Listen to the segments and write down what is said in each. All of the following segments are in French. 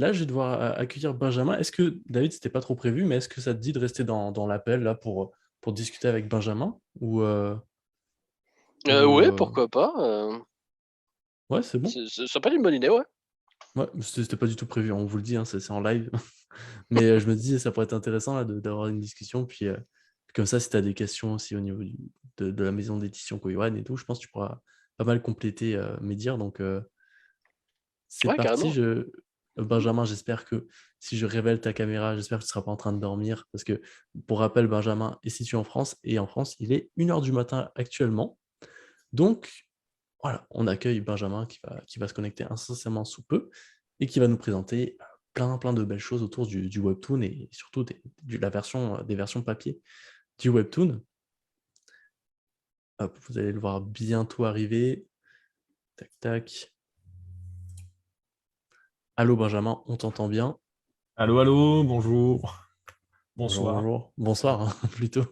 Là, je vais devoir accueillir Benjamin. Est-ce que, David, c'était pas trop prévu, mais est-ce que ça te dit de rester dans l'appel là pour discuter avec Benjamin? Ou Ouais, pourquoi pas. Ouais, c'est bon. Ça peut être une bonne idée, ouais. Ouais, c'était pas du tout prévu, on vous le dit, hein, c'est en live. Mais je me dis, ça pourrait être intéressant là, d'avoir une discussion. Puis comme ça, si tu as des questions aussi au niveau de la maison d'édition Koiwan et tout, je pense que tu pourras pas mal compléter mes dires. Donc, c'est Ouais, parti. carrément. Benjamin, j'espère que si je révèle ta caméra, j'espère que tu ne seras pas en train de dormir. Parce que, pour rappel, Benjamin est situé en France. Et en France, il est 1 h du matin actuellement. Donc, voilà, on accueille Benjamin qui va se connecter incessamment sous peu et qui va nous présenter plein de belles choses autour du webtoon et surtout des versions papier du webtoon. Hop, vous allez le voir bientôt arriver. Tac, tac. Allô Benjamin, on t'entend bien? Allô, allô, bonjour, Bonjour, bonsoir. bonjour. Bonsoir, hein, plutôt.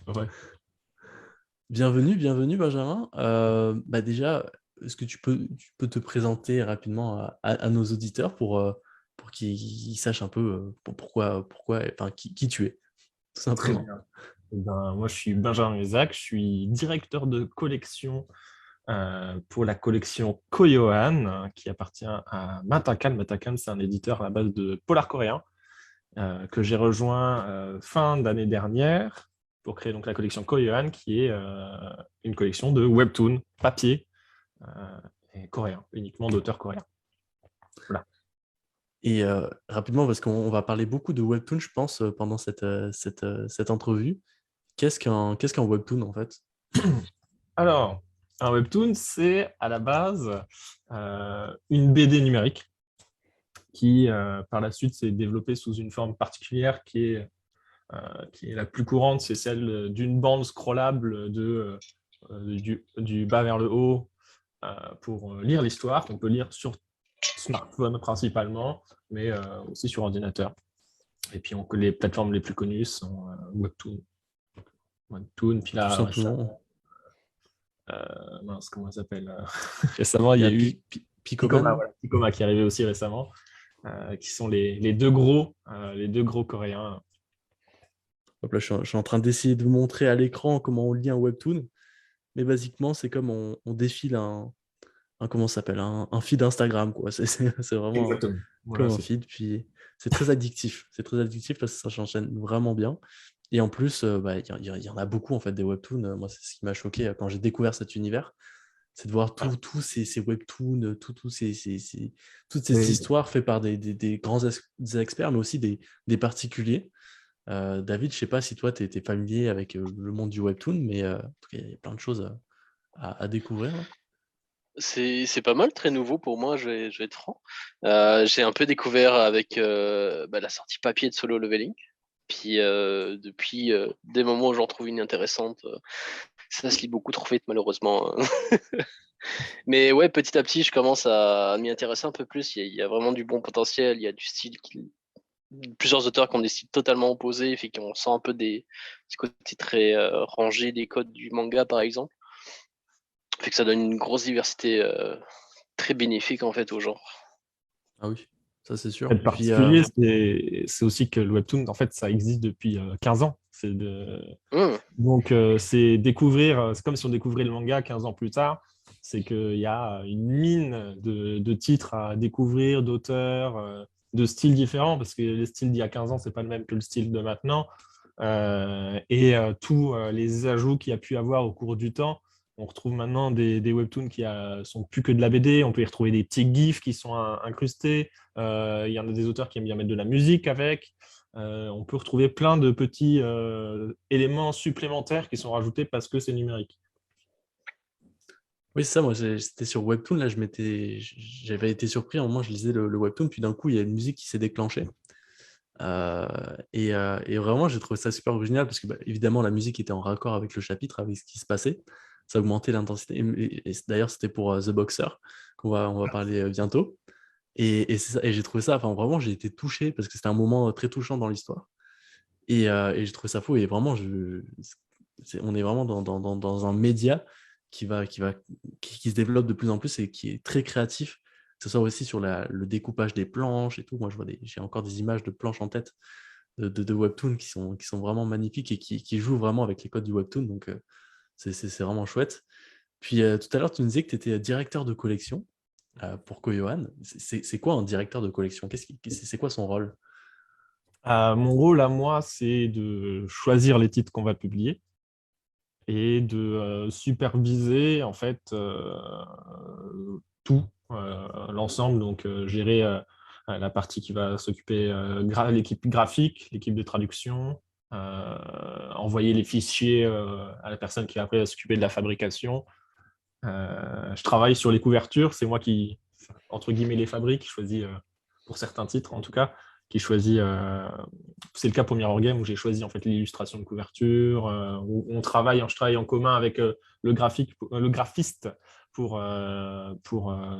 Ouais. Bienvenue Benjamin. Déjà, est-ce que tu peux te présenter rapidement à nos auditeurs pour qu'ils sachent un peu pourquoi, enfin, qui tu es, tout Très simplement. bien. Eh ben, moi, je suis Benjamin Mézac, je suis directeur de collection pour la collection Koyoan, qui appartient à Matakan. Matakan, c'est un éditeur à la base de polar coréen que j'ai rejoint fin d'année dernière pour créer donc la collection Koyoan, qui est une collection de webtoons papier et coréen, uniquement d'auteurs coréens. Voilà. Et rapidement, parce qu'on va parler beaucoup de webtoon, je pense, pendant cette entrevue. Qu'est-ce qu'un webtoon, en fait? Alors, un webtoon, c'est à la base une BD numérique qui, par la suite, s'est développée sous une forme particulière qui est la plus courante, c'est celle d'une bande scrollable du bas vers le haut pour lire l'histoire, qu'on peut lire sur smartphone principalement, mais aussi sur ordinateur. Et puis, les plateformes les plus connues sont Webtoon, puis Tout là, simplement. récemment, mince, comment ça s'appelle récemment, il Il y y a a eu Picoma, Picoman. voilà, Picoma qui est arrivé aussi récemment, qui sont les deux gros coréens. Hop là, je suis en train d'essayer de vous montrer à l'écran comment on lit un webtoon. Mais basiquement, c'est comme on défile comment ça s'appelle, un feed Instagram, quoi. C'est vraiment Exactement. Voilà, comme un c'est feed. Puis c'est très addictif. C'est très addictif parce que ça s'enchaîne vraiment bien. Et en plus, il y en a beaucoup, en fait, des webtoons. Moi, c'est ce qui m'a choqué quand j'ai découvert cet univers. C'est de voir voilà. tous ces webtoons, toutes ces Mais histoires faites par des grands des experts, mais aussi des particuliers. David, je sais pas si toi, tu es familier avec le monde du webtoon, mais en tout cas, il y a plein de choses à découvrir là. C'est pas mal, très nouveau pour moi, je vais être franc. J'ai un peu découvert avec la sortie papier de Solo Leveling. Puis depuis des moments où j'en trouve une intéressante, ça se lit beaucoup trop vite malheureusement. Mais ouais, petit à petit, je commence à m'y intéresser un peu plus. Il y a vraiment du bon potentiel. Il y a du style plusieurs auteurs qui ont des styles totalement opposés, fait qu'on sent un peu ce côté très rangé des codes du manga par exemple. Fait que ça donne une grosse diversité très bénéfique en fait au genre. Ah oui, ça c'est sûr. le Et puis, particulier, c'est aussi que le webtoon, en fait, ça existe depuis 15 ans. Hum, Donc, c'est découvrir, c'est comme si on découvrait le manga 15 ans plus tard. C'est qu'il y a une mine de titres à découvrir, d'auteurs, de styles différents, parce que le style d'il y a 15 ans, c'est pas le même que le style de maintenant. Tous les ajouts qu'il y a pu avoir au cours du temps. On retrouve maintenant des webtoons qui sont plus que de la BD. On peut y retrouver des petits gifs qui sont incrustés. Il y en a des auteurs qui aiment bien mettre de la musique avec. On peut retrouver plein de petits éléments supplémentaires qui sont rajoutés parce que c'est numérique. oui, c'est ça, moi c'était sur Webtoon, là j'avais été surpris, à un moment je lisais le Webtoon, puis d'un coup il y a une musique qui s'est déclenchée. Et vraiment j'ai trouvé ça super original parce que évidemment la musique était en raccord avec le chapitre, avec ce qui se passait. Ça augmentait l'intensité. Et d'ailleurs c'était pour The Boxer, on va parler bientôt. C'est ça, et j'ai trouvé ça, enfin vraiment j'ai été touché parce que c'était un moment très touchant dans l'histoire. Et j'ai trouvé ça fou. Et vraiment, on est vraiment dans un média qui se développe de plus en plus et qui est très créatif que ce soit aussi sur le découpage des planches et tout. Moi, j'ai encore des images de planches en tête de Webtoon qui sont vraiment magnifiques et qui jouent vraiment avec les codes du Webtoon. Donc, c'est vraiment chouette. Puis, tout à l'heure, tu nous disais que tu étais directeur de collection pour Koyohan. C'est quoi un directeur de collection? C'est quoi son rôle? Mon rôle à moi, c'est de choisir les titres qu'on va publier et de superviser en fait tout, l'ensemble, donc gérer la partie qui va s'occuper l'équipe graphique, l'équipe de traduction, envoyer les fichiers à la personne qui après va s'occuper de la fabrication. Je travaille sur les couvertures, c'est moi qui, entre guillemets, les fabrique, choisis pour certains titres en tout cas, qui choisit, c'est le cas pour Mirror Game où j'ai choisi en fait l'illustration de couverture, où je travaille en commun avec le graphiste pour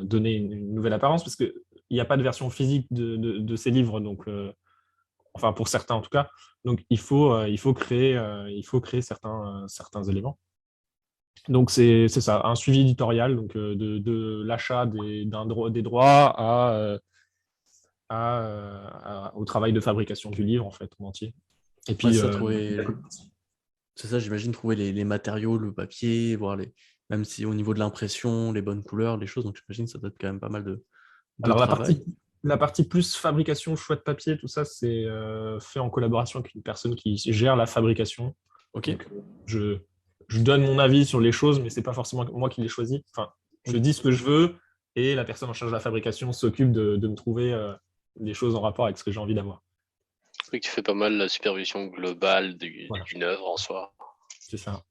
donner une nouvelle apparence, parce qu'il n'y a pas de version physique de ces livres, donc, enfin pour certains en tout cas, donc il faut créer certains éléments. Donc c'est ça, un suivi éditorial, donc de l'achat des droits au travail de fabrication du livre en fait en entier. Et puis c'est ça, j'imagine trouver les matériaux, le papier, voir même si au niveau de l'impression, les bonnes couleurs, les choses. Donc j'imagine que ça doit être quand même pas mal de alors travail. la partie plus fabrication, choix de papier, tout ça, c'est fait en collaboration avec une personne qui gère la fabrication. Ok. Donc, je donne mon avis sur les choses, mais c'est pas forcément moi qui les choisis. Enfin, je dis ce que je veux et la personne en charge de la fabrication s'occupe de me trouver des choses en rapport avec ce que j'ai envie d'avoir. Oui, tu fais pas mal la supervision globale Voilà. d'une œuvre en soi. C'est ça.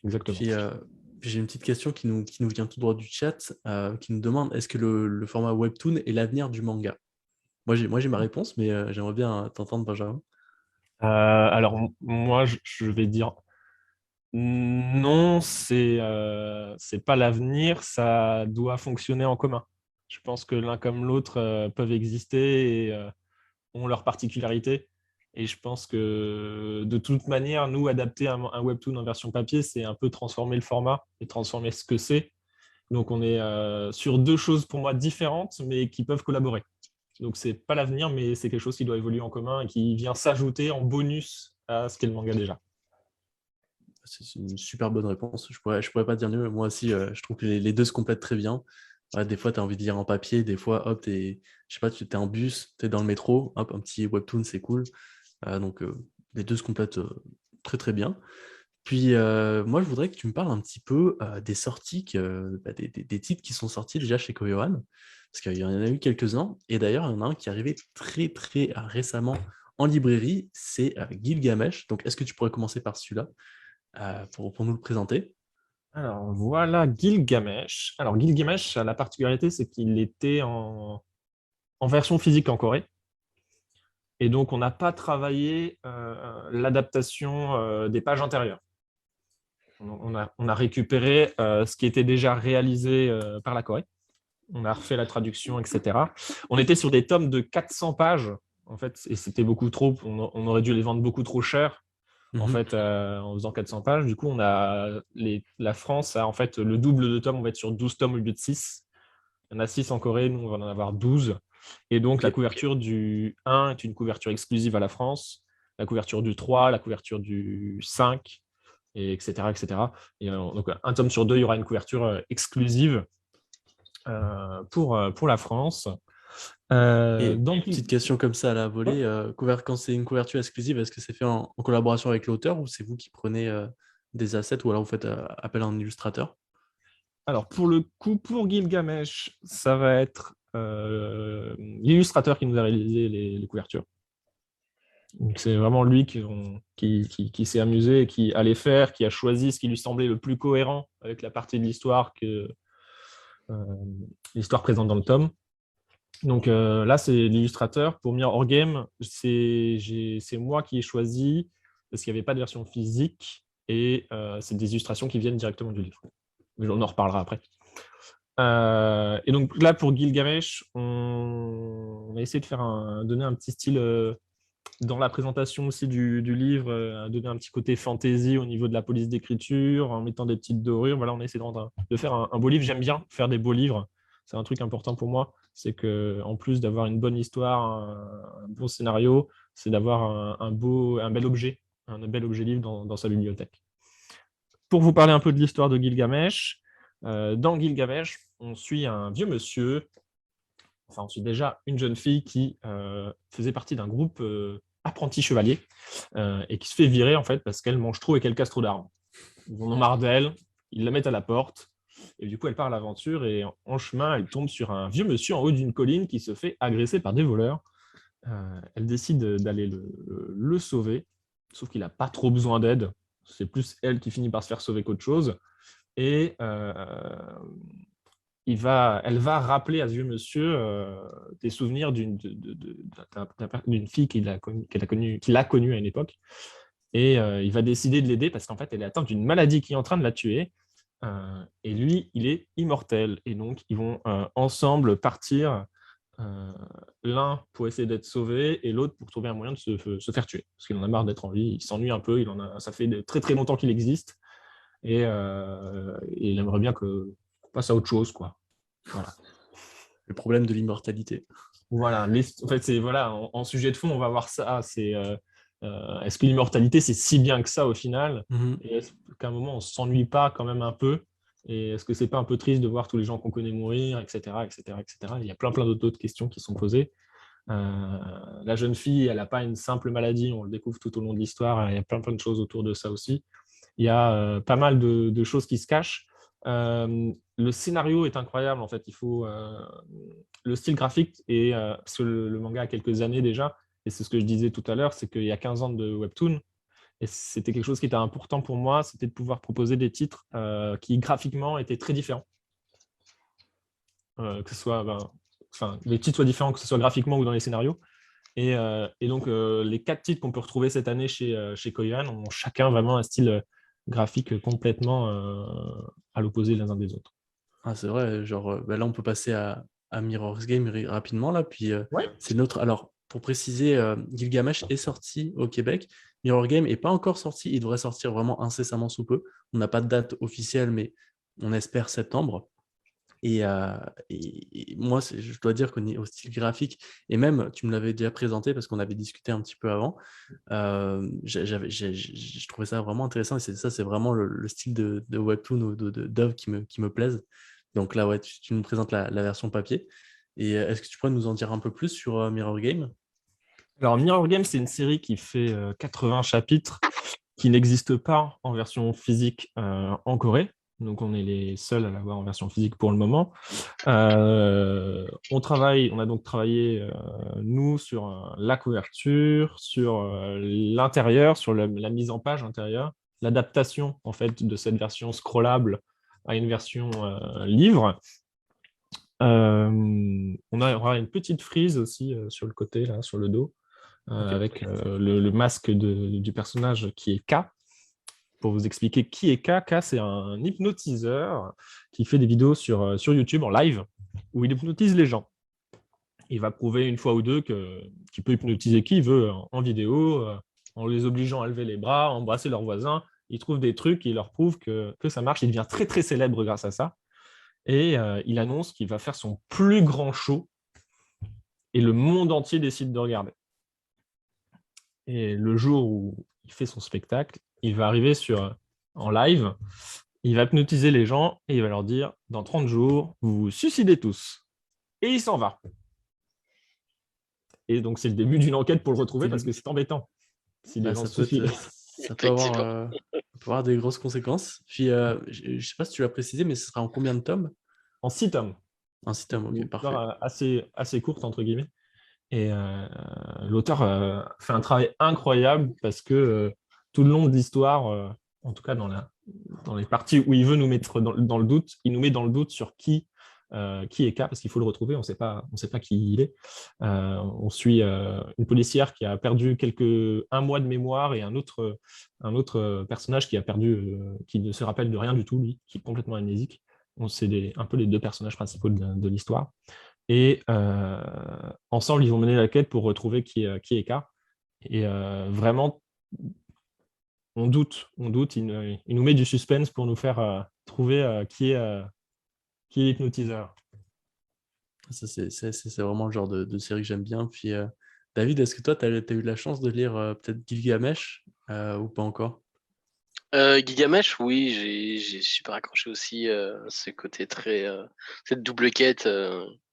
Exactement. Puis j'ai une petite question qui nous vient tout droit du chat, qui nous demande est-ce que le format Webtoon est l'avenir du manga? Moi, j'ai ma réponse, mais j'aimerais bien t'entendre, Benjamin. Alors, moi, je vais dire non, c'est pas l'avenir, ça doit fonctionner en commun. Je pense que l'un comme l'autre peuvent exister et ont leurs particularités. Et je pense que de toute manière, nous, adapter un webtoon en version papier, c'est un peu transformer le format et transformer ce que c'est. Donc, on est sur deux choses pour moi différentes, mais qui peuvent collaborer. Donc, c'est pas l'avenir, mais c'est quelque chose qui doit évoluer en commun et qui vient s'ajouter en bonus à ce qu'est le manga déjà. C'est une super bonne réponse. Je pourrais pas dire mieux. Moi aussi, je trouve que les deux se complètent très bien. Ouais, des fois, tu as envie de lire en papier. Des fois, hop, je sais pas, tu es en bus, tu es dans le métro. Hop, un petit webtoon, c'est cool. Donc, les deux se complètent très, très bien. Puis, moi, je voudrais que tu me parles un petit peu des sorties, des titres qui sont sortis déjà chez Koyohan. Parce qu'il y en a eu quelques-uns. Et d'ailleurs, il y en a un qui est arrivé très, très récemment en librairie. C'est Gilgamesh. Donc, est-ce que tu pourrais commencer par celui-là pour nous le présenter? Alors voilà Gilgamesh. Alors Gilgamesh, la particularité, c'est qu'il était en version physique en Corée. Et donc, on n'a pas travaillé l'adaptation des pages intérieures. On a récupéré ce qui était déjà réalisé par la Corée. On a refait la traduction, etc. On était sur des tomes de 400 pages, en fait, et c'était beaucoup trop. On aurait dû les vendre beaucoup trop cher. En fait, en faisant 400 pages. Du coup, la France a en fait le double de tomes. On va être sur 12 tomes au lieu de 6. Il y en a 6 en Corée, nous, on va en avoir 12. Et donc, la couverture du 1 est une couverture exclusive à la France. La couverture du 3, la couverture du 5, et etc. etc. Et, donc, un tome sur deux, il y aura une couverture exclusive pour la France. Petite question comme ça à la volée, quand c'est une couverture exclusive, est-ce que c'est fait en collaboration avec l'auteur ou c'est vous qui prenez des assets ou alors vous faites appel à un illustrateur? Alors, pour le coup, pour Gilgamesh, ça va être l'illustrateur qui nous a réalisé les couvertures. C'est vraiment lui qui s'est amusé, qui allait faire, qui a choisi ce qui lui semblait le plus cohérent avec la partie de l'histoire que l'histoire présente dans le tome. Donc là, c'est l'illustrateur. Pour Mirror Game, c'est moi qui ai choisi parce qu'il n'y avait pas de version physique et c'est des illustrations qui viennent directement du livre. Mais on en reparlera après. Et donc là, pour Gilgamesh, on a essayé de donner un petit style dans la présentation aussi du livre, donner un petit côté fantasy au niveau de la police d'écriture, en mettant des petites dorures. Voilà, on a essayé de faire un beau livre. J'aime bien faire des beaux livres. c'est un truc important pour moi. C'est qu'en plus d'avoir une bonne histoire, un bon scénario, c'est d'avoir un bel objet, livre dans sa bibliothèque. Pour vous parler un peu de l'histoire de Gilgamesh, dans Gilgamesh, on suit un vieux monsieur, enfin on suit déjà une jeune fille qui faisait partie d'un groupe apprenti chevalier et qui se fait virer en fait parce qu'elle mange trop et qu'elle casse trop d'armes. Ils en ont marre d'elle, ils la mettent à la porte, et du coup elle part à l'aventure et en chemin elle tombe sur un vieux monsieur en haut d'une colline qui se fait agresser par des voleurs. Elle décide d'aller le sauver, sauf qu'il n'a pas trop besoin d'aide, c'est plus elle qui finit par se faire sauver qu'autre chose, et elle va rappeler à ce vieux monsieur des souvenirs d'une fille qu'il a connue à une époque. Et il va décider de l'aider parce qu'en fait, elle est atteinte d'une maladie qui est en train de la tuer. Et lui, il est immortel. Et donc, ils vont ensemble partir, l'un pour essayer d'être sauvé et l'autre pour trouver un moyen de se faire tuer. Parce qu'il en a marre d'être en vie, il s'ennuie un peu, ça fait très très longtemps qu'il existe. Et il aimerait bien qu'on passe à autre chose, quoi. Voilà. Le problème de l'immortalité. Voilà, en fait, en sujet de fond, on va voir ça. C'est est-ce que l'immortalité, c'est si bien que ça au final? Et est-ce qu'à un moment, on ne s'ennuie pas quand même un peu? Et est-ce que c'est pas un peu triste de voir tous les gens qu'on connaît mourir, etc., etc., etc. Il y a plein d'autres questions qui sont posées. La jeune fille, elle n'a pas une simple maladie, on le découvre tout au long de l'histoire. Il y a plein de choses autour de ça aussi. Il y a pas mal de choses qui se cachent. Le scénario est incroyable, en fait. Le style graphique, parce que le manga a quelques années déjà, et c'est ce que je disais tout à l'heure, c'est qu'il y a 15 ans de webtoon, et c'était quelque chose qui était important pour moi, c'était de pouvoir proposer des titres qui graphiquement étaient très différents. Que ce soit, les titres soient différents, que ce soit graphiquement ou dans les scénarios. Et donc, les 4 titres qu'on peut retrouver cette année chez Koyan ont chacun vraiment un style graphique complètement à l'opposé les uns des autres. Ah, c'est vrai, genre là on peut passer à Mirror's Game rapidement là, puis Ouais. c'est notre. Alors pour préciser, Gilgamesh est sorti au Québec, Mirror Game n'est pas encore sorti, il devrait sortir vraiment incessamment sous peu. On n'a pas de date officielle, mais on espère septembre. Et moi, je dois dire qu'au style graphique, et même tu me l'avais déjà présenté parce qu'on avait discuté un petit peu avant, je trouvais ça vraiment intéressant et c'est vraiment le style de webtoon ou d'œuvre qui me plaise. Donc là, ouais, tu nous présentes la version papier. Et est-ce que tu pourrais nous en dire un peu plus sur Mirror Game? Alors, Mirror Game, c'est une série qui fait 80 chapitres, qui n'existe pas en version physique en Corée. Donc, on est les seuls à l'avoir en version physique pour le moment. On a donc travaillé, nous, sur la couverture, sur l'intérieur, sur la mise en page intérieure, l'adaptation, en fait, de cette version scrollable à une version livre. On aura une petite frise aussi sur le côté, là, sur le dos, avec le masque du personnage qui est K. Pour vous expliquer qui est K, K, c'est un hypnotiseur qui fait des vidéos sur YouTube en live où il hypnotise les gens. Il va prouver une fois ou deux qu'il peut hypnotiser qui il veut en vidéo, en les obligeant à lever les bras, embrasser leurs voisins. Il trouve des trucs, il leur prouve que ça marche. Il devient très, très célèbre grâce à ça. Et il annonce qu'il va faire son plus grand show et le monde entier décide de regarder. Et le jour où il fait son spectacle, il va arriver en live, il va hypnotiser les gens et il va leur dire « Dans 30 jours, vous vous suicidez tous ». Et il s'en va. Et donc, c'est le début d'une enquête pour le retrouver parce que c'est embêtant. Si les gens ça peut avoir des grosses conséquences. Puis, je ne sais pas si tu l'as précisé, mais ce sera en combien de tomes? En 6 tomes. En 6 tomes, ok, parfait. Assez courte, entre guillemets. Et l'auteur fait un travail incroyable parce que tout le long de l'histoire, en tout cas dans les parties où il veut nous mettre dans le doute, il nous met dans le doute sur qui est K, parce qu'il faut le retrouver, on ne sait pas qui il est. On suit une policière qui a perdu un mois de mémoire et un autre personnage qui ne se rappelle de rien du tout, lui, qui est complètement amnésique. C'est un peu les 2 personnages principaux de l'histoire. Et ensemble, ils vont mener la quête pour retrouver qui est K. Et vraiment, on doute. Il nous met du suspense pour nous faire trouver qui est l'hypnotiseur. Ça, c'est vraiment le genre de série que j'aime bien. Puis, David, est-ce que toi, tu as eu la chance de lire peut-être Gilgamesh ou pas encore? Gilgamesh, oui, j'ai super accroché aussi ce côté très cette double quête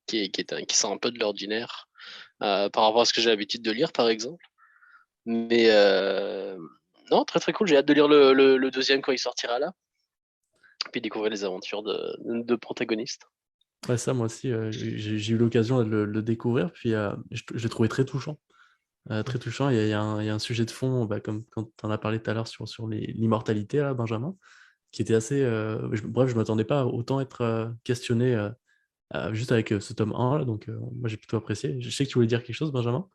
qui sort un peu de l'ordinaire par rapport à ce que j'ai l'habitude de lire, par exemple. Mais non, très très cool. J'ai hâte de lire le deuxième quand il sortira là, puis découvrir les aventures de protagonistes. Ouais, ça, moi aussi, j'ai eu l'occasion de le découvrir, puis je l'ai trouvé très touchant. Très touchant. Il y a un sujet de fond, bah, comme quand tu en as parlé tout à l'heure sur l'immortalité, là, Benjamin, qui était assez. Bref, je ne m'attendais pas à autant être questionné juste avec ce tome 1, là, donc moi j'ai plutôt apprécié. Je sais que tu voulais dire quelque chose, Benjamin.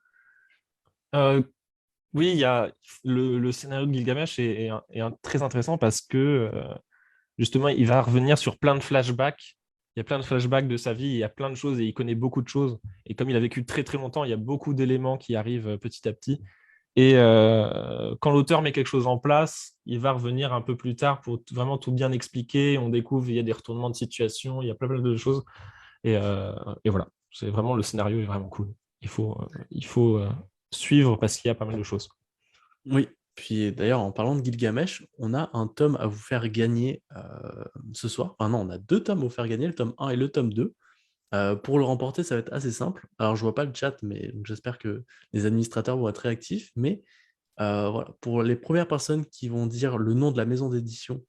Euh, oui, il y a le scénario de Gilgamesh est très intéressant parce que justement, il va revenir sur plein de flashbacks. Il y a plein de flashbacks de sa vie, il y a plein de choses et il connaît beaucoup de choses. Et comme il a vécu très très longtemps, il y a beaucoup d'éléments qui arrivent petit à petit. Et quand l'auteur met quelque chose en place, il va revenir un peu plus tard pour vraiment tout bien expliquer. On découvre, il y a des retournements de situation, il y a plein de choses. Et, euh, et voilà, c'est vraiment le scénario est vraiment cool. Il faut suivre parce qu'il y a pas mal de choses. Oui. Puis d'ailleurs, en parlant de Gilgamesh, on a un tome à vous faire gagner ce soir. Enfin non, on a deux tomes à vous faire gagner, le tome 1 et le tome 2. Pour le remporter, ça va être assez simple. Alors, je vois pas le chat, mais donc, j'espère que les administrateurs vont être réactifs. Mais voilà, pour les premières personnes qui vont dire le nom de la maison d'édition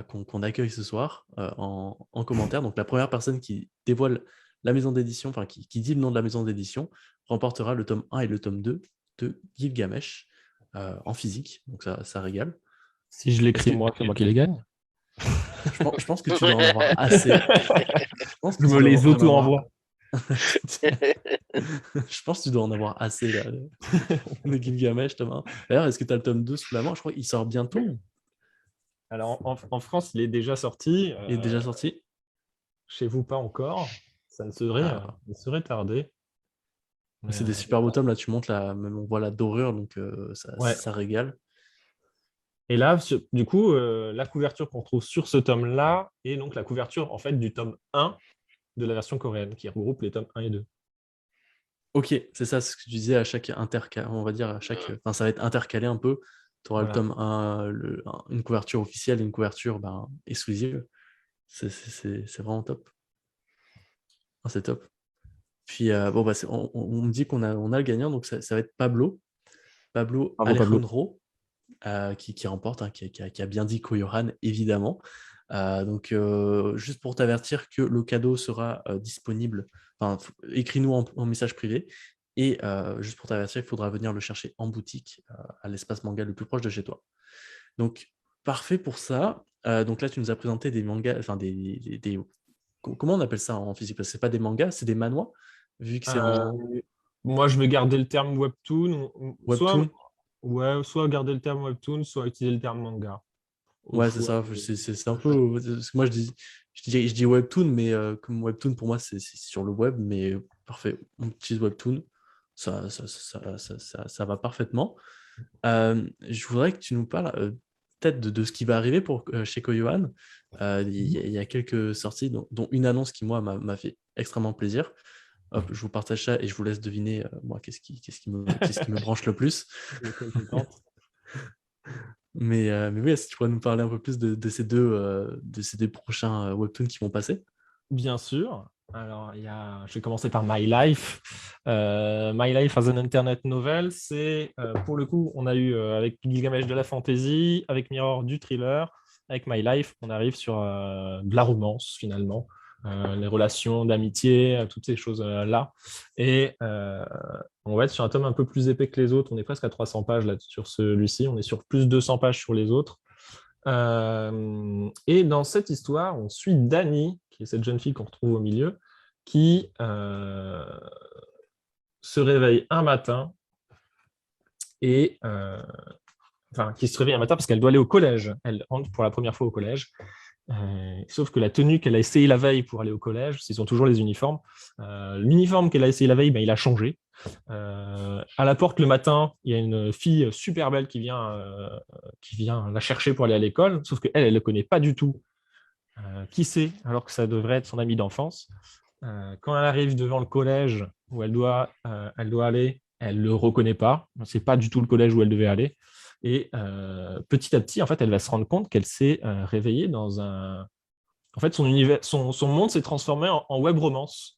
qu'on accueille ce soir en commentaire, donc la première personne qui dévoile la maison d'édition, enfin qui dit le nom de la maison d'édition, remportera le tome 1 et le tome 2 de Gilgamesh en physique. Donc ça régale. Si je Est-ce l'écris que moi, c'est moi qui les gagne. je pense que tu dois en avoir assez. Je pense que Je tu me dois les en avoir. auto-envoie. Je pense que tu dois en avoir assez là, de Gilgamesh, Thomas. D'ailleurs, est-ce que tu as le tome 2 sous la main? Je crois qu'il sort bientôt. Alors en France, il est déjà sorti. Il est déjà sorti. Chez vous, pas encore. Ça ne serait tardé. Mais, C'est des super beaux tomes. Là, tu montes même on voit la dorure, donc ouais. ça régale. Et là, du coup, la couverture qu'on trouve sur ce tome-là est donc la couverture en fait du tome 1 de la version coréenne qui regroupe les tomes 1 et 2. Ok, c'est ça, ce que tu disais à chaque intercal, on va dire à chaque. Enfin, ça va être intercalé un peu. Tu auras le Voilà. tome 1, une couverture officielle et une couverture exclusive. C'est vraiment top. Ah, c'est top. Puis bon, bah, on me dit on a le gagnant, donc ça va être Pablo Bravo Pablo. Alejandro qui remporte, hein, qui a bien dit Koyohan, évidemment. Donc, juste pour t'avertir que le cadeau sera disponible, enfin, écris-nous en message privé. Et juste pour t'avertir, il faudra venir le chercher en boutique, à l'espace manga le plus proche de chez toi. Donc, parfait pour ça. Donc là, tu nous as présenté des mangas, enfin comment on appelle ça en physique? Parce que c'est pas des mangas, c'est des manhwas, vu que c'est en Moi, je vais garder le terme webtoon, webtoon. soit garder le terme webtoon, soit utiliser le terme manga. Au Ouais, c'est choix ça. C'est un peu. Parce que moi, je dis webtoon, mais comme webtoon, pour moi, c'est sur le web. Mais parfait, on utilise webtoon. Ça va parfaitement. Je voudrais que tu nous parles peut-être de ce qui va arriver chez Koyohan. Il y a quelques sorties, dont une annonce qui, moi, m'a fait extrêmement plaisir. Hop, je vous partage ça et je vous laisse deviner, moi, qu'est-ce qui me branche le plus. Mais oui, est-ce que tu pourrais nous parler un peu plus de ces deux prochains webtoons qui vont passer? Bien sûr. Alors, je vais commencer par My Life. My Life as an Internet Novel, c'est pour le coup, on a eu avec Gilgamesh de la fantasy, avec Mirror du thriller, avec My Life, on arrive sur de la romance finalement, les relations d'amitié, toutes ces choses-là. Et on va être sur un tome un peu plus épais que les autres. On est presque à 300 pages là, sur celui-ci. On est sur plus de 200 pages sur les autres. Et dans cette histoire, on suit Dani, qui est cette jeune fille qu'on retrouve au milieu, qui se réveille un matin et qui se réveille un matin parce qu'elle doit aller au collège. Elle rentre pour la première fois au collège. Sauf que la tenue qu'elle a essayé la veille pour aller au collège, ils ont toujours les uniformes. L'uniforme qu'elle a essayé la veille, il a changé. À la porte le matin, il y a une fille super belle qui vient la chercher pour aller à l'école, sauf qu'elle ne le connaît pas du tout. Qui c'est, alors que ça devrait être son amie d'enfance. Quand elle arrive devant le collège où elle doit aller, elle ne le reconnaît pas. Ce n'est pas du tout le collège où elle devait aller. Et petit à petit, en fait, elle va se rendre compte qu'elle s'est réveillée dans un... En fait, son monde s'est transformé en web romance.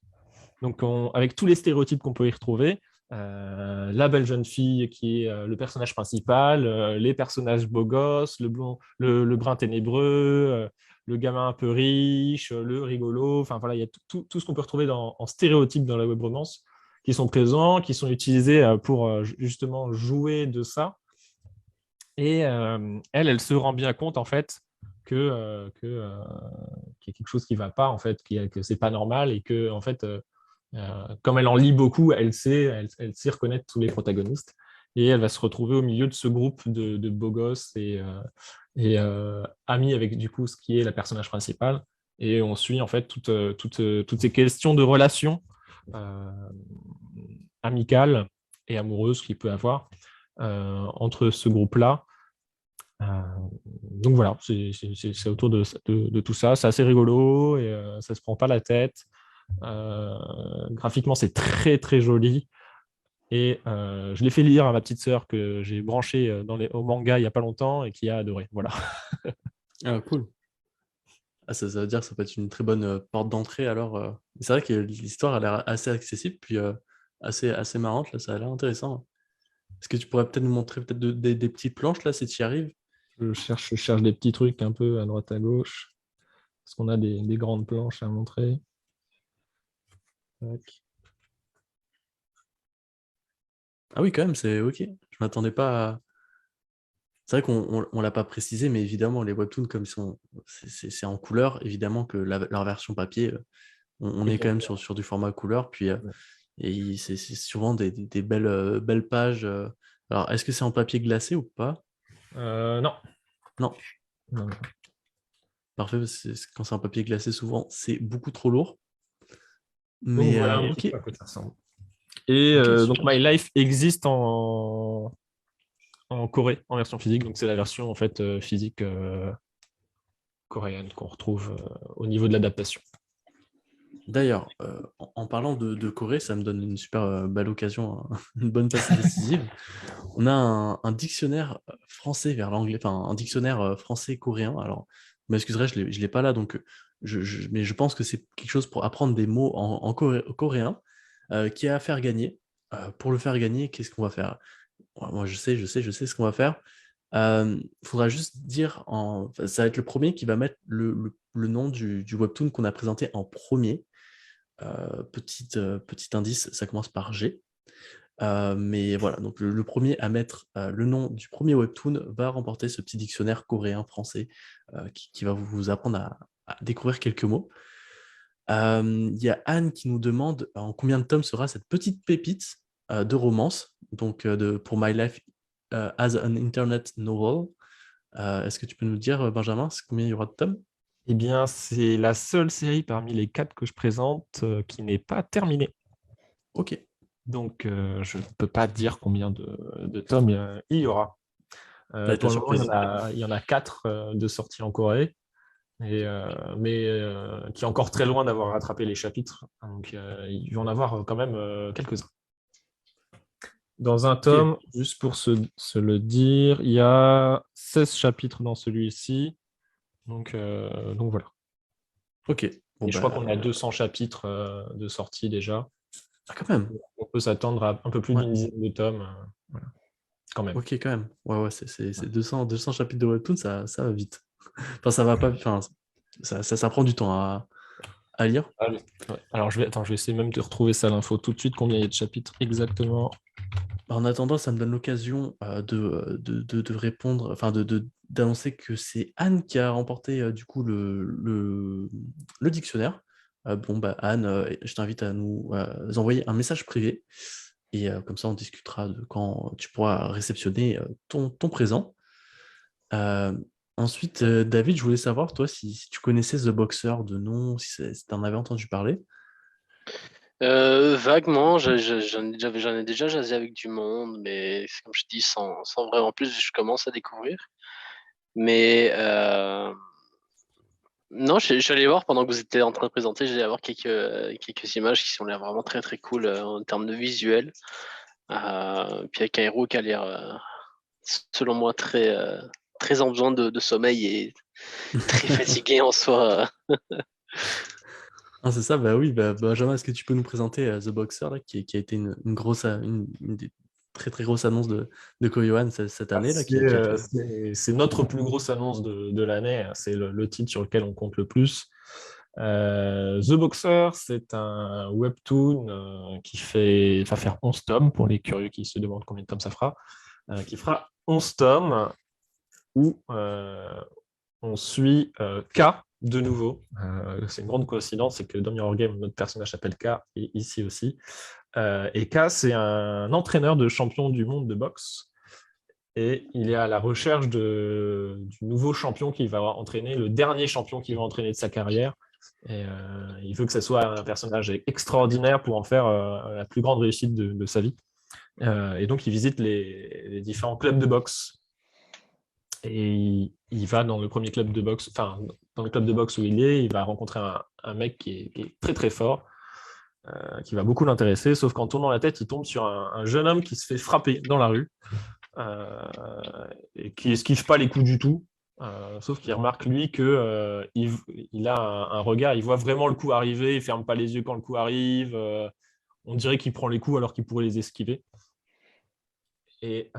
Donc, avec tous les stéréotypes qu'on peut y retrouver, la belle jeune fille qui est le personnage principal, les personnages beaux gosses, le brun ténébreux, le gamin un peu riche, le rigolo. Enfin, voilà, il y a tout ce qu'on peut retrouver en stéréotypes dans la web romance qui sont présents, qui sont utilisés pour justement jouer de ça. Et elle se rend bien compte, en fait, qu'il y a quelque chose qui ne va pas, en fait, que c'est pas normal et que, en fait, comme elle en lit beaucoup, elle sait reconnaître tous les protagonistes et elle va se retrouver au milieu de ce groupe de beaux gosses et amie avec du coup ce qui est la personnage principale. Et on suit en fait toutes ces questions de relations euh, amicales et amoureuses qu'il peut avoir entre ce groupe-là. Euh, donc voilà, c'est autour de tout ça. C'est assez rigolo et ça se prend pas la tête. Graphiquement, c'est très très joli. Et je l'ai fait lire à ma petite sœur que j'ai branché au manga il n'y a pas longtemps et qui a adoré. Voilà. Ah, cool. Ah, ça veut dire que ça peut être une très bonne porte d'entrée alors. C'est vrai que l'histoire a l'air assez accessible, puis assez marrante, là, ça a l'air intéressant. Est-ce que tu pourrais peut-être nous montrer peut-être des petites planches là, si tu y arrives? Je cherche des petits trucs un peu à droite à gauche. Parce qu'on a des grandes planches à montrer. Tac. Ah oui, quand même, c'est ok. Je m'attendais pas à... C'est vrai qu'on l'a pas précisé, mais évidemment, les webtoons, comme ils sont, c'est en couleur, évidemment que leur version papier, on Et est bien quand même sûr. sur du format couleur, puis Ouais. et c'est souvent des belles pages. Alors, est-ce que c'est en papier glacé ou pas? Non. Non, Non. parfait, parce que quand c'est en papier glacé, souvent, c'est beaucoup trop lourd. Donc Mais voilà un petit ok, peu à quoi ça ressemble. Et ok, donc super. My Life existe en Corée, en version physique. Donc c'est la version en fait physique coréenne qu'on retrouve au niveau de l'adaptation. D'ailleurs, en parlant de Corée, ça me donne une super belle occasion, hein, une bonne passe décisive. On a un dictionnaire français vers l'anglais, enfin un dictionnaire français-coréen. Alors, vous m'excuserez, je ne l'ai pas là, donc mais je pense que c'est quelque chose pour apprendre des mots en coréen qui est à faire gagner. Pour le faire gagner, qu'est-ce qu'on va faire? Ouais, moi, je sais ce qu'on va faire. Il faudra juste dire, enfin, ça va être le premier qui va mettre le nom du webtoon qu'on a présenté en premier. Petit indice, ça commence par G. Mais voilà, donc le premier à mettre le nom du premier webtoon va remporter ce petit dictionnaire coréen-français qui va vous apprendre à découvrir quelques mots. Il y a Anne qui nous demande en combien de tomes sera cette petite pépite de romance, donc pour My Life as an Internet Novel. Est-ce que tu peux nous dire, Benjamin, combien il y aura de tomes? Eh bien, c'est la seule série parmi les 4 que je présente qui n'est pas terminée. Ok. Donc, je ne peux pas dire combien de tomes il y aura. Ça va être la Pour le moment, surprise. il y en a 4 de sorties en Corée, mais qui est encore très loin d'avoir rattrapé les chapitres. Donc, il va en avoir quand même quelques-uns. Dans un Ok, tome, juste pour se le dire, il y a 16 chapitres dans celui-ci. Donc voilà. ok. Bon, Et je crois bah, qu'on a 200 chapitres de sortie déjà. ah, quand même. On peut s'attendre à un peu plus Ouais. d'une dizaine de tomes, voilà, quand même. Ok, quand même. Ouais, ouais, c'est 200 chapitres de webtoon, ça va vite. Enfin, ça va pas, enfin, ça prend du temps à lire. Allez. Ouais. Alors, je vais essayer même de retrouver ça l'info tout de suite, combien il y a de chapitres exactement. En attendant, ça me donne l'occasion de répondre, enfin d'annoncer que c'est Anne qui a remporté du coup le dictionnaire. Bon, bah, Anne, je t'invite à nous envoyer un message privé et comme ça on discutera de quand tu pourras réceptionner ton présent. Euh, Ensuite, David, je voulais savoir, toi, si tu connaissais The Boxer de nom, si tu en avais entendu parler. Vaguement, j'en ai déjà jasé avec du monde, mais comme je dis, sans vraiment plus, je commence à découvrir. Mais Non, je suis allé voir pendant que vous étiez en train de présenter, j'ai allé voir quelques images qui sont l'air vraiment très très cool en termes de visuel. Puis avec un héros qui a l'air, selon moi, très en besoin de sommeil et très fatigué en soi. Ah, c'est ça, bah oui, bah, Benjamin, est-ce que tu peux nous présenter The Boxer, là, qui a été une grosse, une des très très grosses annonces de Koyohan cette année, là, qui a fait. C'est notre plus grosse annonce de l'année. C'est le titre sur lequel on compte le plus. The Boxer, c'est un webtoon va faire 11 tomes, pour les curieux qui se demandent combien de tomes ça fera, qui fera 11 tomes où on suit K de nouveau. C'est une grande coïncidence, c'est que dans Mirror Game, notre personnage s'appelle K, et ici aussi. Et K, c'est un entraîneur de champion du monde de boxe. Et il est à la recherche du nouveau champion qui va entraîner, le dernier champion qu'il va entraîner de sa carrière. Et il veut que ce soit un personnage extraordinaire pour en faire la plus grande réussite de sa vie. Et donc, il visite les différents clubs de boxe. Et il va dans le premier club de boxe, enfin, dans le club de boxe où il va rencontrer un mec qui est très très fort, qui va beaucoup l'intéresser, sauf qu'en tournant la tête, il tombe sur un jeune homme qui se fait frapper dans la rue, et qui esquive pas les coups du tout, sauf qu'il remarque lui que il a un regard, il voit vraiment le coup arriver, il ferme pas les yeux quand le coup arrive, on dirait qu'il prend les coups alors qu'il pourrait les esquiver. Et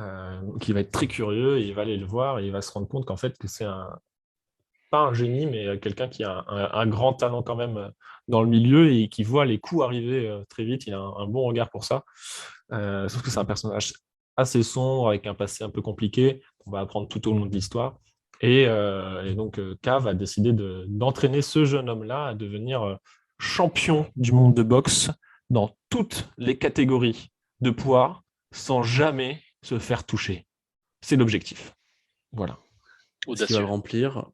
qui va être très curieux, et il va aller le voir et il va se rendre compte qu'en fait que c'est pas un génie, mais quelqu'un qui a un grand talent quand même dans le milieu et qui voit les coups arriver très vite. Il a un bon regard pour ça. Sauf que c'est un personnage assez sombre, avec un passé un peu compliqué, qu'on va apprendre tout au long de l'histoire. Et donc, K va décider d'entraîner ce jeune homme-là à devenir champion du monde de boxe dans toutes les catégories de poids, sans jamais se faire toucher. C'est l'objectif. Voilà. Est-ce qu'il va le Audacieux. remplir?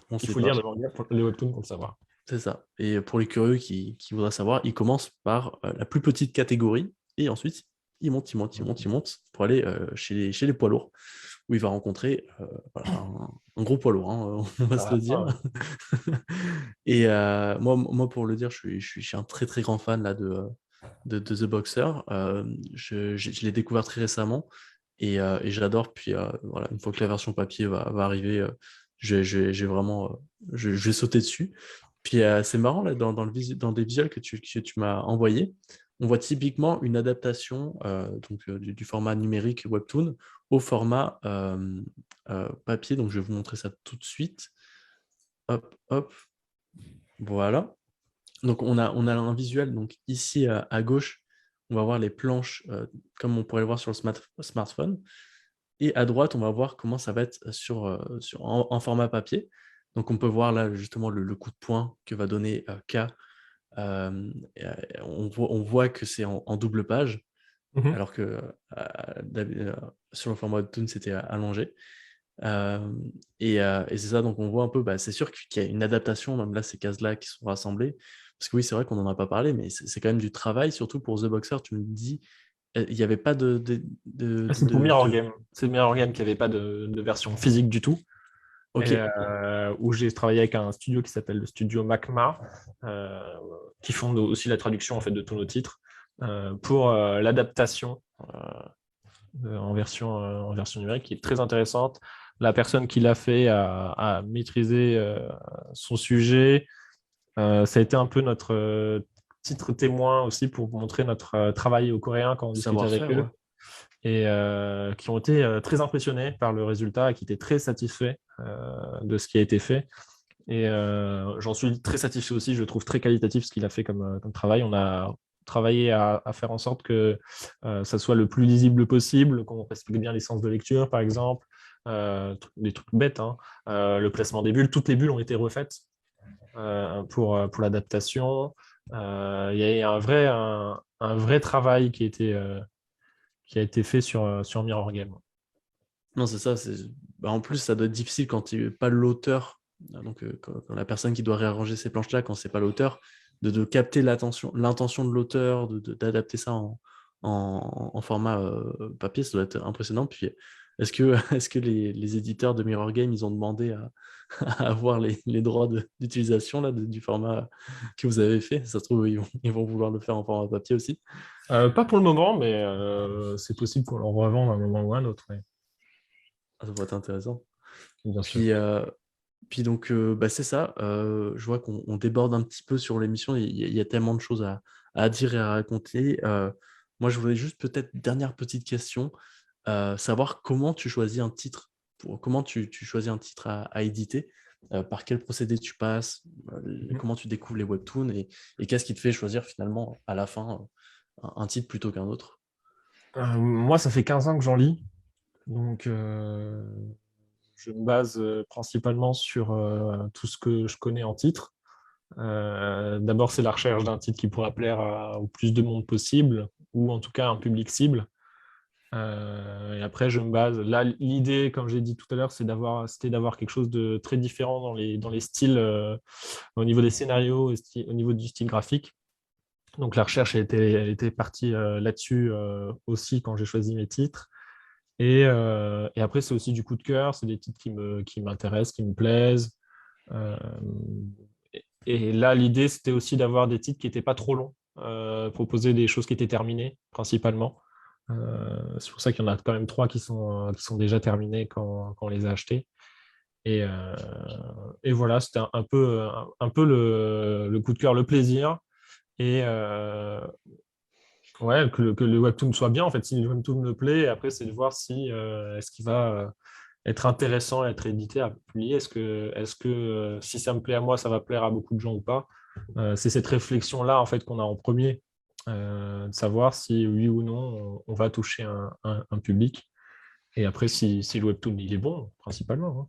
On Il sait faut pas. lire le manga, le webtoon pour le savoir. C'est ça. Et pour les curieux qui voudraient savoir, il commence par la plus petite catégorie et ensuite il monte pour aller chez les poids lourds où il va rencontrer voilà, un gros poids lourd, hein, on va se le dire. Et moi, pour le dire, je suis un très très grand fan là, de The Boxer. Je l'ai découvert très récemment et j'adore. Puis voilà, une fois que la version papier va arriver, j'ai vraiment, je vais sauter dessus. Puis c'est marrant, là, dans des visuels que tu m'as envoyés, on voit typiquement une adaptation du format numérique Webtoon au format papier. Donc je vais vous montrer ça tout de suite. Hop, hop, voilà. Donc on a un visuel. Donc ici à gauche, on va voir les planches comme on pourrait le voir sur le smartphone. Et à droite, on va voir comment ça va être en format papier. Donc on peut voir là justement le coup de poing que va donner K. On voit que c'est en double page, Mhm. alors que sur le format Webtoon, c'était allongé. Et c'est ça, donc on voit un peu, bah, c'est sûr qu'il y a une adaptation, même là, ces cases-là qui sont rassemblées. Parce que oui, c'est vrai qu'on n'en a pas parlé, mais c'est quand même du travail, surtout pour The Boxer. Tu me dis, il n'y avait pas C'est pour Mirror Game. C'est Mirror Game qui n'avait pas de version physique du tout. Ok, Et où j'ai travaillé avec un studio qui s'appelle le studio Macma, euh, qui font aussi la traduction en fait de tous nos titres, pour l'adaptation en version numérique, qui est très intéressante. La personne qui l'a fait a maîtrisé son sujet. Ça a été un peu notre titre témoin aussi pour montrer notre travail aux Coréens quand on discute avec savoir-faire, ouais. eux, et qui ont été très impressionnés par le résultat et qui étaient très satisfaits de ce qui a été fait. Et j'en suis très satisfait aussi, je trouve très qualitatif ce qu'il a fait comme travail. On a travaillé à faire en sorte que ça soit le plus lisible possible, qu'on respecte bien les sens de lecture, par exemple, des trucs bêtes, hein. Le placement des bulles, toutes les bulles ont été refaites pour l'adaptation. Il y a un vrai travail qui a été fait sur Mirror Game. Non, c'est ça. Bah, en plus, ça doit être difficile quand tu n'es pas l'auteur, donc quand la personne qui doit réarranger ces planches-là, quand c'est pas l'auteur, de capter l'intention de l'auteur, d'adapter ça en format papier, ça doit être impressionnant. Puis est-ce que les éditeurs de Mirror Game, ils ont demandé à, à avoir les droits d'utilisation là, du format que vous avez fait? Ça se trouve, ils vont vouloir le faire en format papier aussi. Pas pour le moment, mais c'est possible qu'on leur revende à un moment ou à un autre, ouais, Ah, ça pourrait être intéressant. bien sûr. Puis, puis donc, bah, c'est ça. Je vois qu'on déborde un petit peu sur l'émission. Il y a tellement de choses à dire et à raconter. Moi, je voulais juste peut-être, dernière petite question, savoir comment tu choisis un titre, comment tu choisis un titre à éditer, par quel procédé tu passes, comment tu découvres les webtoons et qu'est-ce qui te fait choisir finalement à la fin un titre plutôt qu'un autre. Moi, ça fait 15 ans que j'en lis, donc je me base principalement sur tout ce que je connais en titre. D'abord, c'est la recherche d'un titre qui pourra plaire au plus de monde possible, ou en tout cas un public cible. Et après, je me base. Là, l'idée, comme j'ai dit tout à l'heure, c'était d'avoir quelque chose de très différent dans les styles, au niveau des scénarios, au niveau du style graphique. Donc la recherche, elle était partie là-dessus aussi quand j'ai choisi mes titres. Et après, c'est aussi du coup de cœur, c'est des titres qui m'intéressent, qui me plaisent. Euh, et là, l'idée, c'était aussi d'avoir des titres qui n'étaient pas trop longs, proposer des choses qui étaient terminées, principalement. C'est pour ça qu'il y en a quand même 3 qui sont déjà terminés quand on les a achetés. Et, euh, et voilà, c'était un peu le coup de cœur, le plaisir. Et ouais, que le webtoon soit bien, en fait. Si le webtoon me plaît, après, c'est de voir si est-ce qu'il va être intéressant à être édité, à publier. Est-ce que si ça me plaît à moi, ça va plaire à beaucoup de gens ou pas? C'est cette réflexion-là, en fait, qu'on a en premier, de savoir si oui ou non on va toucher un public. Et après, si le webtoon il est bon, principalement, hein.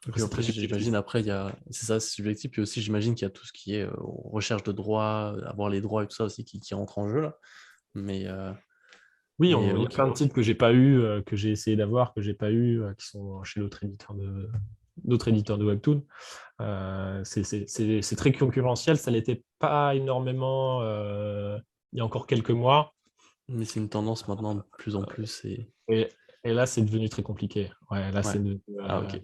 Après, Puis c'est très après, subjectif. j'imagine, après, c'est ça, c'est subjectif. Puis aussi, j'imagine qu'il y a tout ce qui est recherche de droits, avoir les droits et tout ça aussi qui rentre en jeu là. Mais, Oui, il y a ok. plein de titres que j'ai pas eu, que j'ai essayé d'avoir, que j'ai pas eu, qui sont chez d'autres éditeurs de webtoon. C'est très concurrentiel, ça l'était pas énormément il y a encore quelques mois. Mais c'est une tendance maintenant de plus en plus. Et, et là, c'est devenu très compliqué. Ouais, là, Ouais. Ah, ok.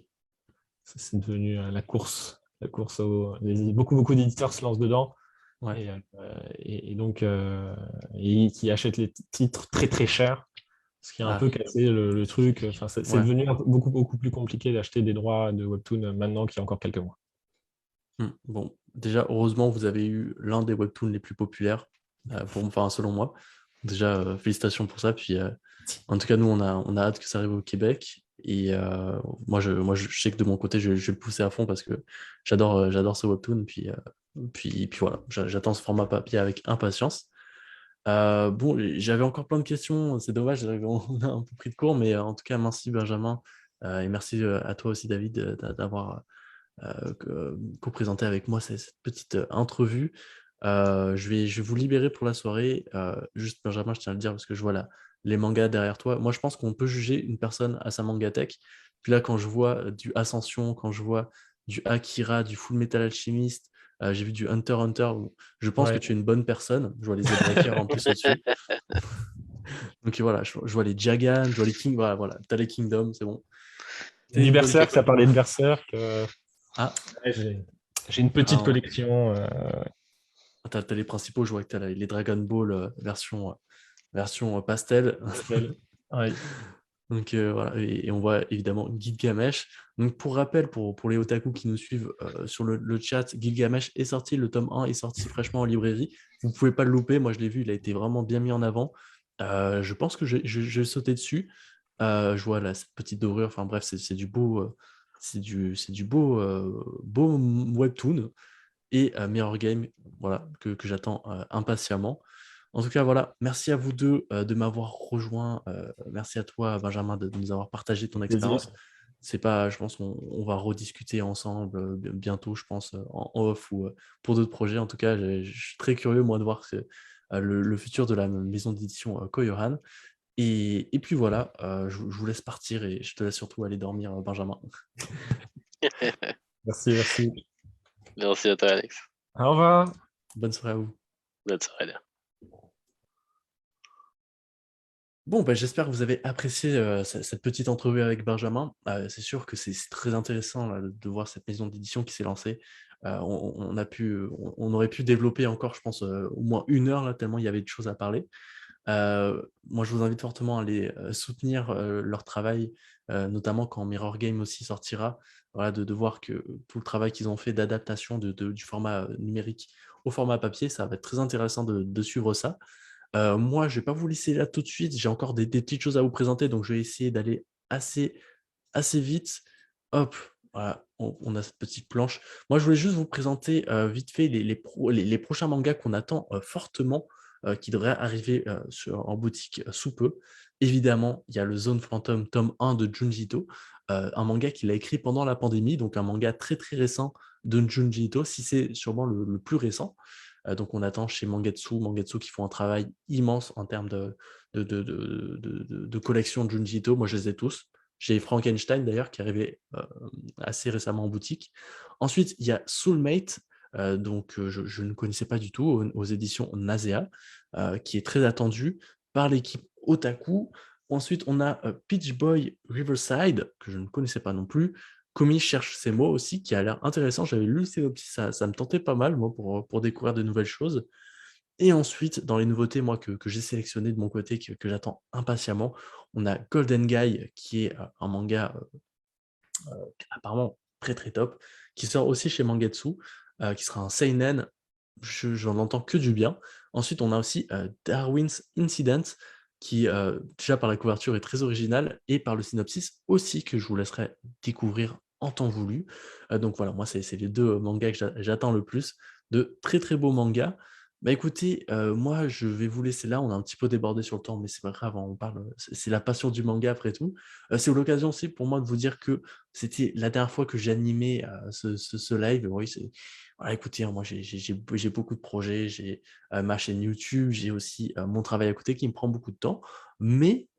c'est devenu la course beaucoup d'éditeurs se lancent dedans Ouais. et donc qui achètent les titres très très chers, ce qui a un Ah, peu cassé le truc. Enfin, c'est ouais. devenu beaucoup plus compliqué d'acheter des droits de webtoon maintenant qu'il y a encore quelques mois. Bon, déjà, heureusement, vous avez eu l'un des webtoons les plus populaires, enfin, selon moi. Déjà, félicitations pour ça. Puis, en tout cas, nous, on a hâte que ça arrive au Québec. Et je sais que de mon côté, je vais le pousser à fond parce que j'adore ce webtoon. Puis voilà, j'attends ce format papier avec impatience. Bon, j'avais encore plein de questions. C'est dommage, on a un peu pris de court, mais en tout cas, merci Benjamin. Et merci à toi aussi, David, d'avoir co-présenter avec moi cette petite entrevue. Je vais vous libérer pour la soirée. Juste, Benjamin, je tiens à le dire parce que je vois les mangas derrière toi. Moi, je pense qu'on peut juger une personne à sa mangatech. Puis là, quand je vois du Ascension, quand je vois du Akira, du Full Metal Alchemist, j'ai vu du Hunter x Hunter, où je pense que Ouais. tu es une bonne personne. Je vois les Z-Breakers en plus au-dessus. Donc voilà, je vois les Jagan, je vois les King. Voilà, voilà. T'as les Kingdoms, c'est bon. T'es Du une bonne Berserk, ça personne. parlait de Berserk. Ah, Ouais, j'ai une petite ah, collection. t'as les principaux, je vois que t'as les Dragon Ball version pastel. Pastel. Ouais. Donc voilà, et on voit évidemment Gilgamesh. Donc pour rappel, pour les otaku qui nous suivent sur le chat, Gilgamesh est sorti, le tome 1 est sorti fraîchement en librairie. Vous ne pouvez pas le louper, moi je l'ai vu, il a été vraiment bien mis en avant. Je pense que je vais sauter dessus. Je vois là cette petite dorure, enfin bref, c'est du beau, c'est du beau, beau webtoon et Mirror Game, voilà, que j'attends impatiemment. En tout cas, voilà, merci à vous deux de m'avoir rejoint. Merci à toi, Benjamin, de nous avoir partagé ton Plaisir. expérience. C'est pas, je pense qu'on va rediscuter ensemble bientôt, je pense, en off ou pour d'autres projets. En tout cas, je suis très curieux, moi, de voir le futur de la maison d'édition Koyohan. Et puis voilà, je vous laisse partir et je te laisse surtout aller dormir, Benjamin. Merci. Merci à toi, Alex. Au revoir. Bonne soirée à vous. Bonne soirée. Bon, bah, j'espère que vous avez apprécié cette petite entrevue avec Benjamin. C'est sûr que c'est très intéressant là, de voir cette maison d'édition qui s'est lancée. On aurait pu développer encore, je pense, au moins 1 heure, là, tellement il y avait de choses à parler. Moi, je vous invite fortement à aller soutenir leur travail, notamment quand Mirror Game aussi sortira. Voilà, de voir que tout le travail qu'ils ont fait d'adaptation du format numérique au format papier, ça va être très intéressant de suivre ça. Moi, je vais pas vous laisser là tout de suite. J'ai encore des petites choses à vous présenter, donc je vais essayer d'aller assez vite. Hop, voilà, on a cette petite planche. Moi, je voulais juste vous présenter vite fait les prochains mangas qu'on attend fortement, qui devraient arriver en boutique sous peu. Évidemment, il y a le Zone Phantom tome 1 de Junji Ito, un manga qu'il a écrit pendant la pandémie, donc un manga très très récent de Junji Ito, si c'est sûrement le plus récent. Donc on attend chez Mangetsu qui font un travail immense en termes de collection de Junji Ito. Moi, je les ai tous. J'ai Frankenstein d'ailleurs qui est arrivé assez récemment en boutique. Ensuite, il y a Soulmate, je ne connaissais pas du tout, aux éditions Nasea, qui est très attendu par l'équipe Otaku. Ensuite, on a Peach Boy Riverside, que je ne connaissais pas non plus. Komi cherche ses mots aussi, qui a l'air intéressant. J'avais lu le synopsis, ça me tentait pas mal, moi, pour découvrir de nouvelles choses. Et ensuite, dans les nouveautés, moi, que j'ai sélectionné de mon côté, que j'attends impatiemment, on a Golden Guy, qui est un manga apparemment très très top, qui sort aussi chez Mangetsu, qui sera un seinen. J'en entends que du bien. Ensuite, on a aussi Darwin's Incident, qui déjà par la couverture est très original, et par le synopsis aussi, que je vous laisserai découvrir en temps voulu. Donc voilà, moi c'est les deux mangas que j'attends le plus, de très très beaux mangas. Bah écoutez, moi je vais vous laisser là, on a un petit peu débordé sur le temps, mais c'est pas grave, hein, on parle, c'est la passion du manga après tout. C'est l'occasion aussi pour moi de vous dire que c'était la dernière fois que j'animais ce live. Oui, voilà, écoutez, hein, moi j'ai beaucoup de projets, j'ai ma chaîne YouTube, j'ai aussi mon travail à côté qui me prend beaucoup de temps. Mais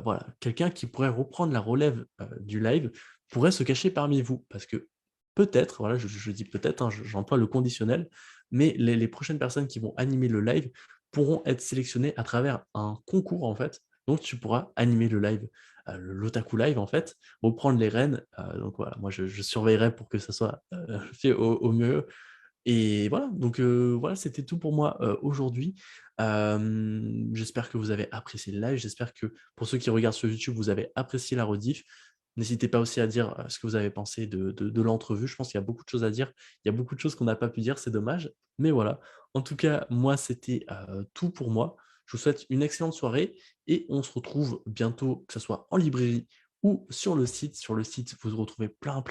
voilà, quelqu'un qui pourrait reprendre la relève du live pourrait se cacher parmi vous. Parce que peut-être, voilà, je dis peut-être, hein, j'emploie le conditionnel, mais les prochaines personnes qui vont animer le live pourront être sélectionnées à travers un concours, en fait. Donc tu pourras animer le live, l'Otaku Live, en fait, reprendre les rênes. Donc voilà, moi je surveillerai pour que ça soit fait au mieux. Et voilà, donc voilà, c'était tout pour moi aujourd'hui. J'espère que vous avez apprécié le live. J'espère que pour ceux qui regardent sur YouTube, vous avez apprécié la rediff. N'hésitez pas aussi à dire ce que vous avez pensé de l'entrevue. Je pense qu'il y a beaucoup de choses à dire. Il y a beaucoup de choses qu'on n'a pas pu dire, c'est dommage. Mais voilà. En tout cas, moi, c'était tout pour moi. Je vous souhaite une excellente soirée et on se retrouve bientôt, que ce soit en librairie ou sur le site. Sur le site, vous retrouvez plein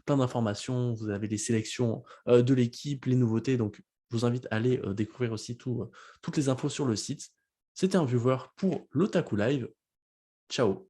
d'informations. Vous avez les sélections de l'équipe, les nouveautés. Donc, je vous invite à aller découvrir aussi toutes les infos sur le site. C'était un viewer pour l'Otaku Live. Ciao.